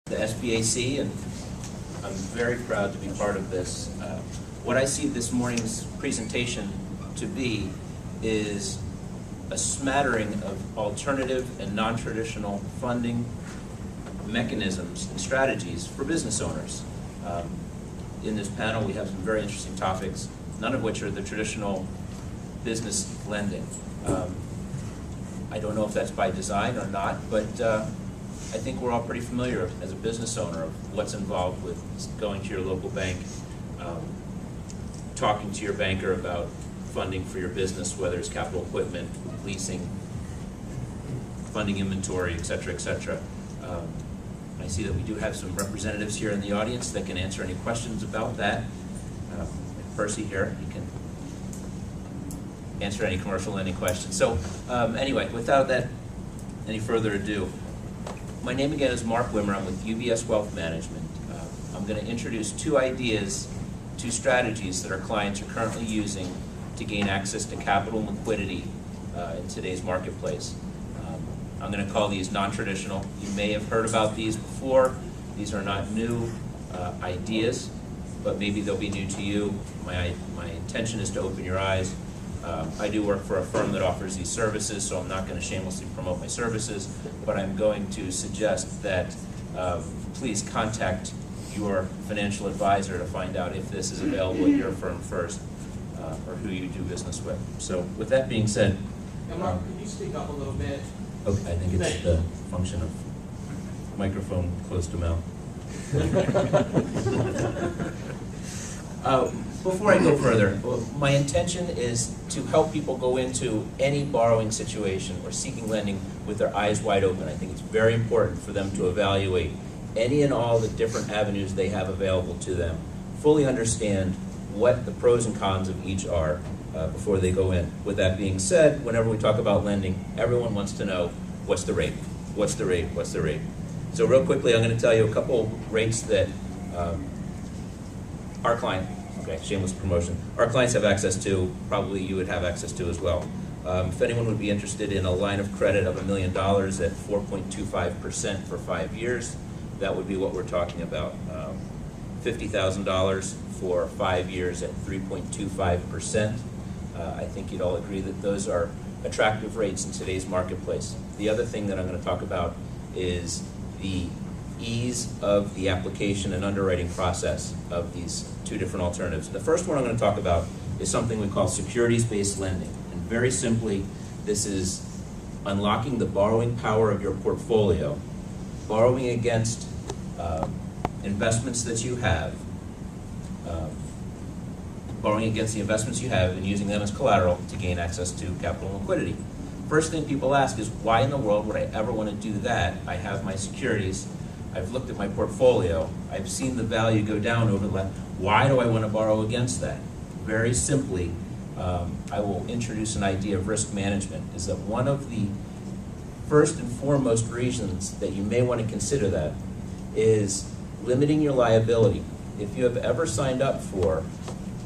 the SBAC, and I'm very proud to be part of this. What I see this morning's presentation to be is a smattering of alternative and non-traditional funding mechanisms and strategies for business owners. In this panel, we have some very interesting topics, none of which are the traditional business lending. I don't know if that's by design or not, but I think we're all pretty familiar as a business owner of what's involved with going to your local bank, talking to your banker about funding for your business, whether it's capital equipment, leasing, funding inventory, et cetera, et cetera. I see that we do have some representatives here in the audience that can answer any questions about that. Percy here, he can answer any commercial lending questions. So anyway, without that, any further ado, my name again is Mark Wimmer. I'm with UBS Wealth Management. I'm going to introduce two ideas, two strategies that our clients are currently using to gain access to capital and liquidity in today's marketplace. I'm going to call these non-traditional. You may have heard about these before. These are not new ideas, but maybe they'll be new to you. My intention is to open your eyes. I do work for a firm that offers these services, so I'm not going to shamelessly promote my services, but I'm going to suggest that please contact your financial advisor to find out if this is available at your firm first, or who you do business with. So with that being said, Mark, could you speak up a little bit? Okay, I think it's the function of microphone close to mouth. Before I go further, my intention is to help people go into any borrowing situation or seeking lending with their eyes wide open. I think it's very important for them to evaluate any and all the different avenues they have available to them, fully understand what the pros and cons of each are before they go in. With that being said, whenever we talk about lending, everyone wants to know what's the rate, what's the rate, what's the rate. So real quickly, I'm going to tell you a couple rates that our client, okay, shameless promotion, our clients have access to, probably you would have access to as well. If anyone would be interested in a line of credit of $1 million at 4.25% for 5 years, that would be what we're talking about. $50,000 for 5 years at 3.25%. I think you'd all agree that those are attractive rates in today's marketplace. The other thing that I'm going to talk about is the ease of the application and underwriting process of these two different alternatives. The first one I'm going to talk about is something we call securities-based lending. And very simply, this is unlocking the borrowing power of your portfolio, borrowing against investments that you have, borrowing against the investments you have and using them as collateral to gain access to capital and liquidity. First thing people ask is, why in the world would I ever want to do that? I have my securities, I've looked at my portfolio, I've seen the value go down over the last, why do I want to borrow against that? Very simply, I will introduce an idea of risk management, is that one of the first and foremost reasons that you may want to consider that is limiting your liability. If you have ever signed up for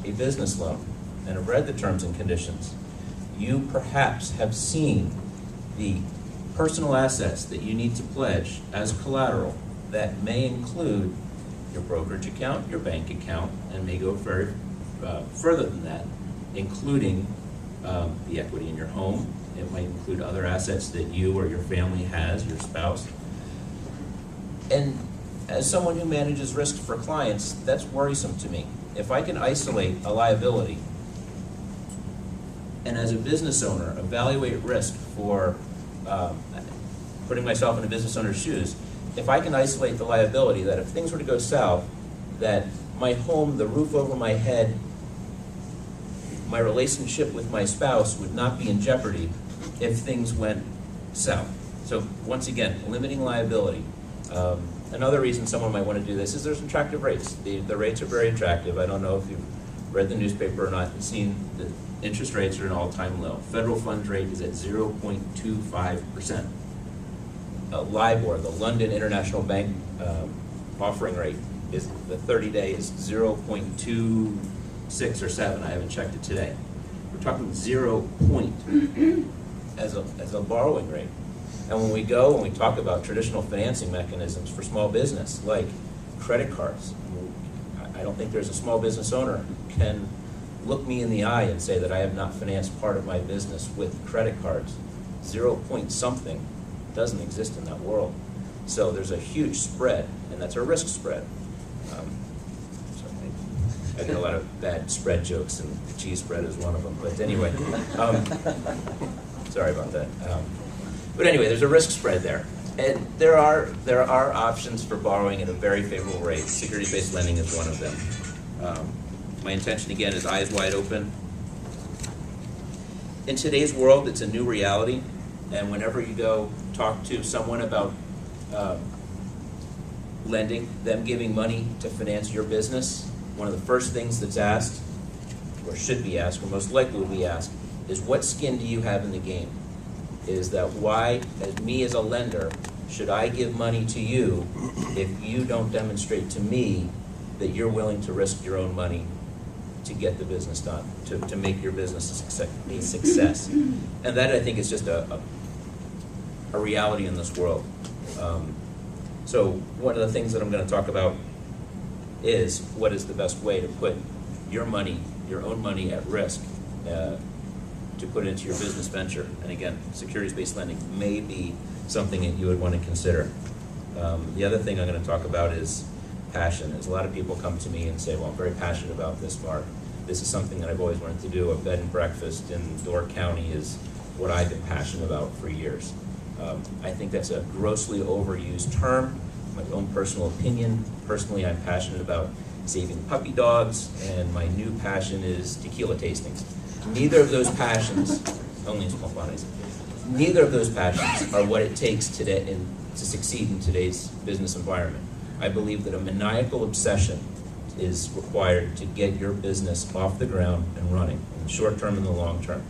a business loan and have read the terms and conditions, you perhaps have seen the personal assets that you need to pledge as collateral that may include your brokerage account, your bank account, and may go further than that, including the equity in your home. It might include other assets that you or your family has, your spouse. And as someone who manages risk for clients, that's worrisome to me. If I can isolate a liability and as a business owner evaluate risk for putting myself in a business owner's shoes, if I can isolate the liability that if things were to go south, that my home, the roof over my head, my relationship with my spouse would not be in jeopardy if things went south. So once again, limiting liability. Another reason someone might want to do this is there's attractive rates. The rates are very attractive. I don't know if you've read the newspaper or not and seen the interest rates are an all-time low. Federal funds rate is at 0.25%. LIBOR, the London International Bank offering rate, is the 30-day is 0.26 or 7. I haven't checked it today. We're talking 0 point as a borrowing rate. And when we talk about traditional financing mechanisms for small business, like credit cards, I don't think there's a small business owner who can look me in the eye and say that I have not financed part of my business with credit cards. 0 point something doesn't exist in that world. So there's a huge spread, and that's a risk spread. So I get a lot of bad spread jokes, and the cheese spread is one of them. But anyway, sorry about that. But anyway, there's a risk spread there. And there are options for borrowing at a very favorable rate. Securities-based lending is one of them. My intention, again, is eyes wide open. In today's world, it's a new reality, and whenever you go talk to someone about lending, them giving money to finance your business, one of the first things that's asked, or should be asked, or most likely will be asked, is what skin do you have in the game? Is that why, as me as a lender, should I give money to you if you don't demonstrate to me that you're willing to risk your own money to get the business done, to make your business a success? And that, I think, is just a reality in this world. So one of the things that I'm going to talk about is what is the best way to put your money, your own money, at risk to put into your business venture. And again, securities-based lending may be something that you would want to consider. The other thing I'm going to talk about is passion. As a lot of people come to me and say, well, I'm very passionate about this, Mark. This is something that I've always wanted to do. A bed and breakfast in Door County is what I've been passionate about for years. I think that's a grossly overused term. My own personal opinion. Personally, I'm passionate about saving puppy dogs, and my new passion is tequila tastings. Neither of those passions, only in small quantities, neither of those passions are what it takes today to succeed in today's business environment. I believe that a maniacal obsession is required to get your business off the ground and running, in the short term and the long term.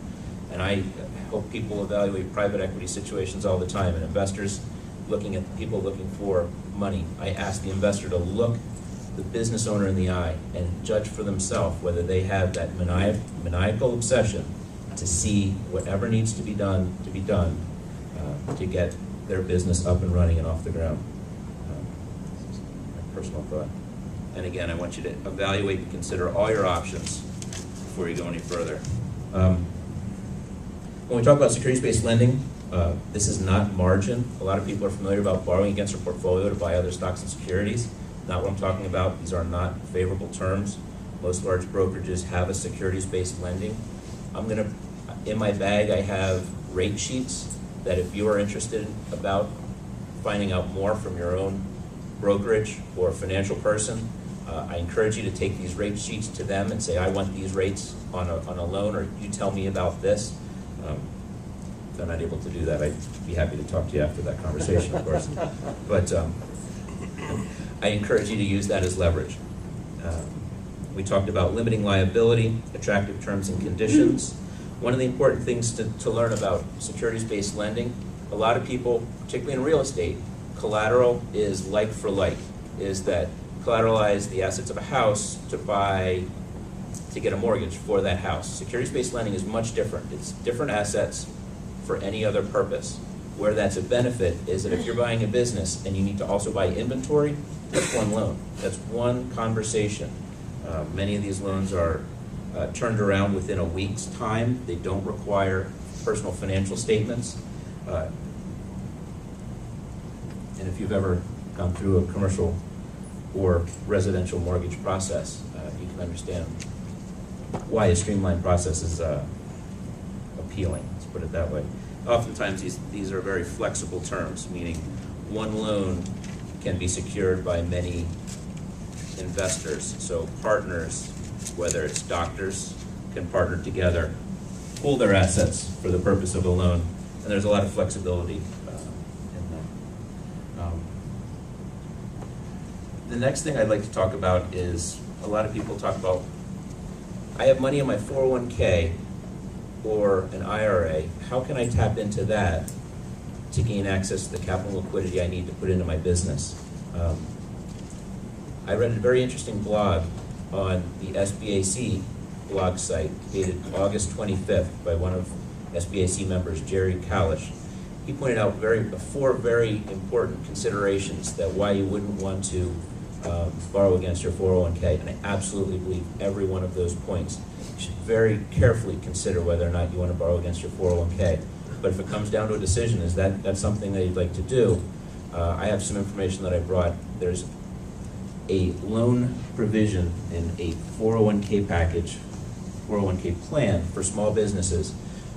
And I hope people evaluate private equity situations all the time, and investors looking at people looking for money. I ask the investor to look the business owner in the eye and judge for themselves whether they have that maniacal obsession to see whatever needs to be done to get their business up and running and off the ground. My personal thought. And again, I want you to evaluate and consider all your options before you go any further. When we talk about securities-based lending, this is not margin. A lot of people are familiar about borrowing against their portfolio to buy other stocks and securities. Not what I'm talking about. These are not favorable terms. Most large brokerages have a securities-based lending. In my bag, I have rate sheets that if you are interested about finding out more from your own brokerage or financial person, I encourage you to take these rate sheets to them and say, I want these rates on a loan, or you tell me about this. If they're not able to do that, I'd be happy to talk to you after that conversation, of course. But I encourage you to use that as leverage. We talked about limiting liability, attractive terms and conditions. One of the important things to learn about securities-based lending, a lot of people, particularly in real estate, collateral is like for like, is that collateralize the assets of a house to get a mortgage for that house. Securities-based lending is much different. It's different assets for any other purpose. Where that's a benefit is that if you're buying a business and you need to also buy inventory, that's one loan. That's one conversation. Many of these loans are turned around within a week's time. They don't require personal financial statements. And if you've ever gone through a commercial or residential mortgage process, you can understand why a streamlined process is appealing, let's put it that way. Oftentimes these are very flexible terms, meaning one loan can be secured by many investors. So partners, whether it's doctors, can partner together, pool their assets for the purpose of a loan, and there's a lot of flexibility in that. The next thing I'd like to talk about is, a lot of people talk about, I have money in my 401k or an IRA. How can I tap into that to gain access to the capital liquidity I need to put into my business? I read a very interesting blog on the SBAC blog site dated August 25th by one of SBAC members, Jerry Kalish. he pointed out four very important considerations that why you wouldn't want to borrow against your 401k, and I absolutely believe every one of those points. You should very carefully consider whether or not you want to borrow against your 401k. But if it comes down to a decision, is that's something that you'd like to do, I have some information that I brought. There's a loan provision in a 401k package, 401k plan for small businesses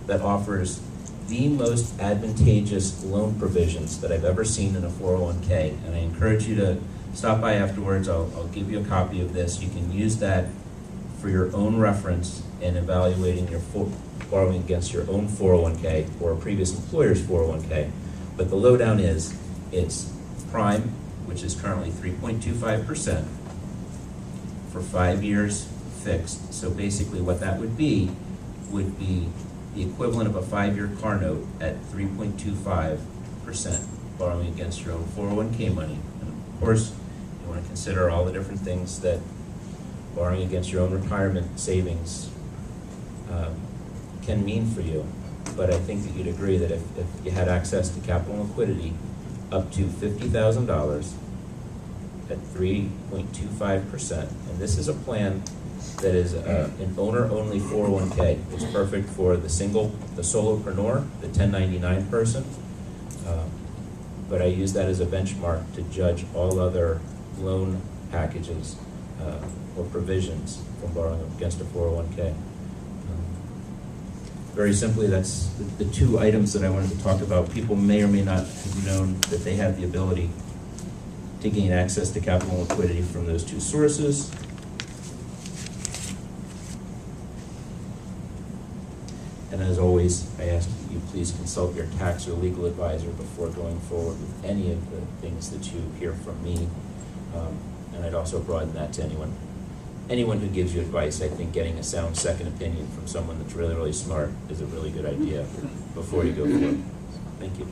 that offers the most advantageous loan provisions that I've ever seen in a 401k. And I encourage you to stop by afterwards. I'll give you a copy of this. You can use that for your own reference in evaluating your borrowing against your own 401k or a previous employer's 401k. But the lowdown is, it's prime, which is currently 3.25% for 5 years fixed. So basically what that would be the equivalent of a 5-year car note at 3.25% borrowing against your own 401k money. And of course, you want to consider all the different things that borrowing against your own retirement savings can mean for you. But I think that you'd agree that if you had access to capital and liquidity up to $50,000 at 3.25%, and this is a plan that is an owner-only 401k. It's perfect for the solopreneur, the 1099 person, but I use that as a benchmark to judge all other loan packages or provisions from borrowing against a 401k. Very simply, that's the two items that I wanted to talk about. People may or may not have known that they have the ability to gain access to capital and liquidity from those two sources. And as always, I ask that you please consult your tax or legal advisor before going forward with any of the things that you hear from me. And I'd also broaden that to anyone who gives you advice. I think getting a sound second opinion from someone that's really, really smart is a really good idea before you go forward. Thank you.